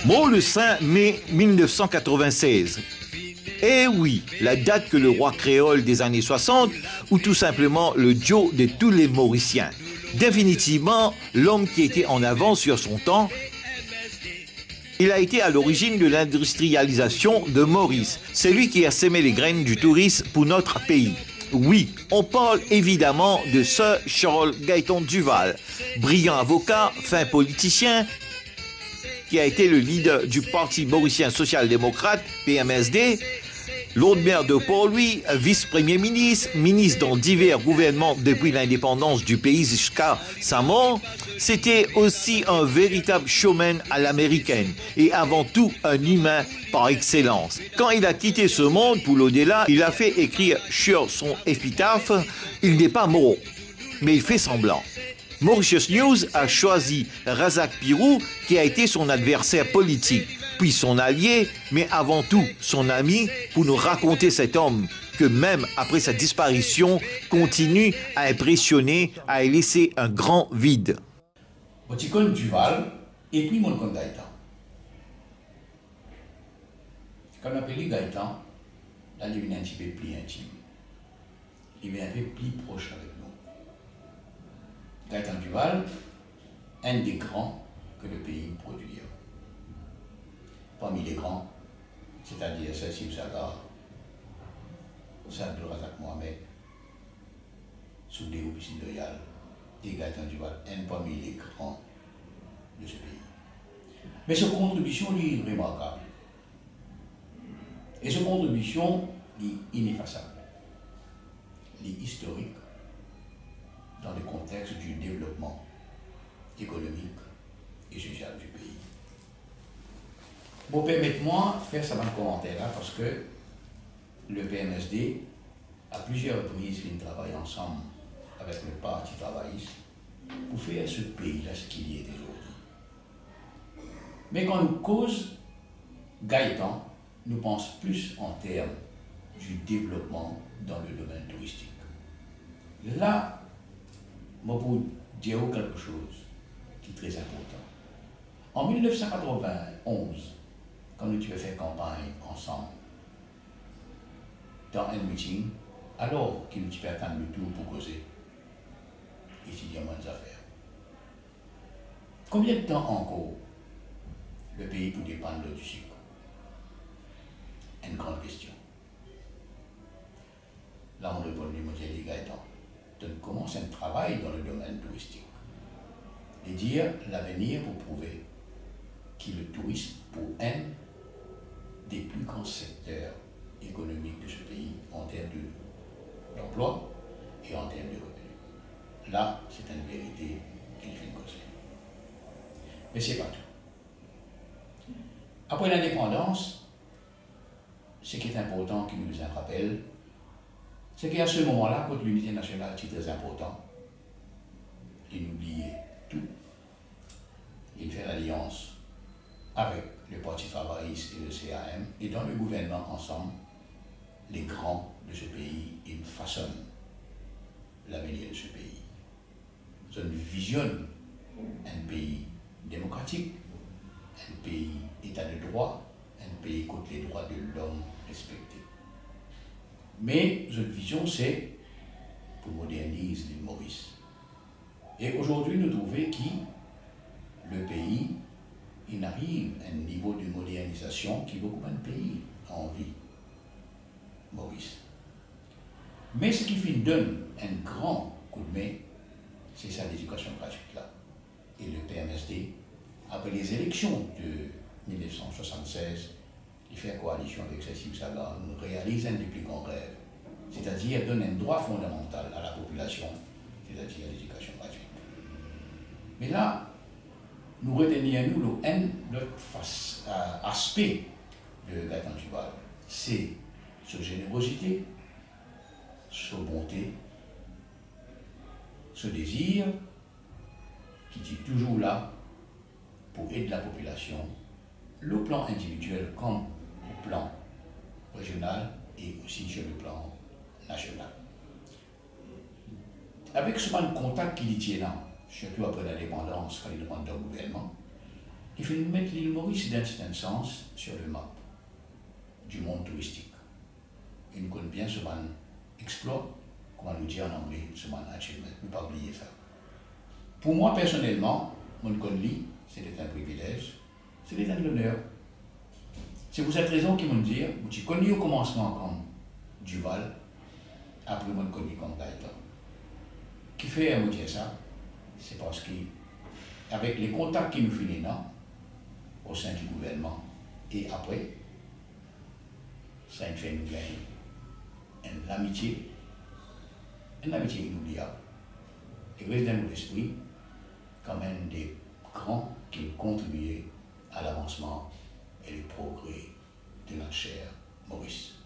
Mot le 5 mai 1996. Eh oui, la date que le roi créole des années 60, ou tout simplement le Joe de tous les Mauriciens. Définitivement, l'homme qui était en avance sur son temps. Il a été à l'origine de l'industrialisation de Maurice. C'est lui qui a semé les graines du tourisme pour notre pays. Oui, on parle évidemment de Sir Charles Gaëtan Duval, brillant avocat, fin politicien, qui a été le leader du Parti mauricien social-démocrate, PMSD, Lord Maire de Port-Louis, vice-premier ministre, ministre dans divers gouvernements depuis l'indépendance du pays jusqu'à sa mort, c'était aussi un véritable showman à l'américaine et avant tout un humain par excellence. Quand il a quitté ce monde pour l'au-delà, il a fait écrire sur son épitaphe « Il n'est pas mort, mais il fait semblant ». Mauritius News a choisi Razak Pirou, qui a été son adversaire politique, puis son allié, mais avant tout son ami, pour nous raconter cet homme que même après sa disparition, continue à impressionner, à laisser un grand vide. Boticon Duval, et puis mon compte Gaëtan. Quand on appelle Gaëtan, là, il devient un petit peu plus intime. Il devient un peu plus proche avec nous. Gaëtan Duval, un des grands que le pays produit. Parmi les grands, c'est-à-dire Cécile Sagar, Abdul Razak Mohamed, Soudé Opissin Loyal et Gaëtan Duval, un parmi les grands de ce pays. Mais sa contribution lui est remarquable. Et sa contribution est ineffaçable. Elle est historique dans le contexte du développement économique et social du pays. Bon, permettez-moi de faire ça dans le commentaire là parce que le PMSD, à plusieurs reprises, vient travailler ensemble avec le Parti travailliste pour faire ce pays-là ce qu'il y est aujourd'hui. Mais quand nous cause Gaëtan, nous pensons plus en termes du développement dans le domaine touristique. Là, moi, pour dire quelque chose qui est très important. En 1991, quand nous avons fait campagne ensemble, dans un meeting, alors qu'il nous peut attendre le tour pour causer, étudier moins affaires. Combien de temps encore le pays peut dépendre du sucre? Une grande question. Là, on répond du modèle Gaëtan. Donc, commence un travail dans le domaine touristique. Et dire l'avenir pour prouver que le tourisme, pour un des plus grands secteurs économiques de ce pays en termes d'emploi et en termes de revenus. Là, c'est une vérité qu'il fait causer. Mais ce n'est pas tout. Après l'indépendance, ce qui est important qu'il nous en rappelle, c'est qu'à ce moment-là, quand l'unité nationale est très important, il oubliait tout. Il fait l'alliance avec le Parti travailliste et le CAM, et dans le gouvernement ensemble, les grands de ce pays, ils façonnent l'avenir de ce pays. Ils visionnent un pays démocratique, un pays état de droit, un pays contre les droits de l'homme respectés. Mais notre vision, c'est pour moderniser l'île Maurice. Et aujourd'hui, nous trouvons que le pays il arrive à un niveau de modernisation qui beaucoup de pays ont envie. Maurice. Mais ce qui donne un grand coup de main, c'est ça l'éducation gratuite là. Et le PMSD, après les élections de 1976, il fait coalition avec Cécile Sagar, nous réalise un des plus grands rêves, c'est-à-dire donner un droit fondamental à la population, c'est-à-dire l'éducation gratuite. Mais là, nous retenions l'autre aspect de Gaëtan Duval, c'est sa générosité, sa bonté, ce désir qui est toujours là pour aider la population, le plan individuel comme au plan régional et aussi sur le plan national. Avec ce contact qu'il y tient là, surtout après l'indépendance, quand il demande d'un gouvernement, il faut mettre l'île Maurice d'un certain sens sur le map du monde touristique. Et nous connaissons bien ce man exploit, comment nous dire en anglais, ce man achievement, ne pas oublier ça. Pour moi, personnellement, mon connais, c'était un privilège, c'était un honneur. C'est pour cette raison qu'ils m'ont dit, je connais au commencement comme Duval, après moi connu comme Gaëtan. Qui fait à me dire ça, c'est parce qu'avec les contacts qui nous finissent au sein du gouvernement et après, ça a fait nous gagner une amitié inoubliable. Et reste dans mon esprit comme un des grands qui ont contribué à l'avancement et le progrès de notre cher Maurice.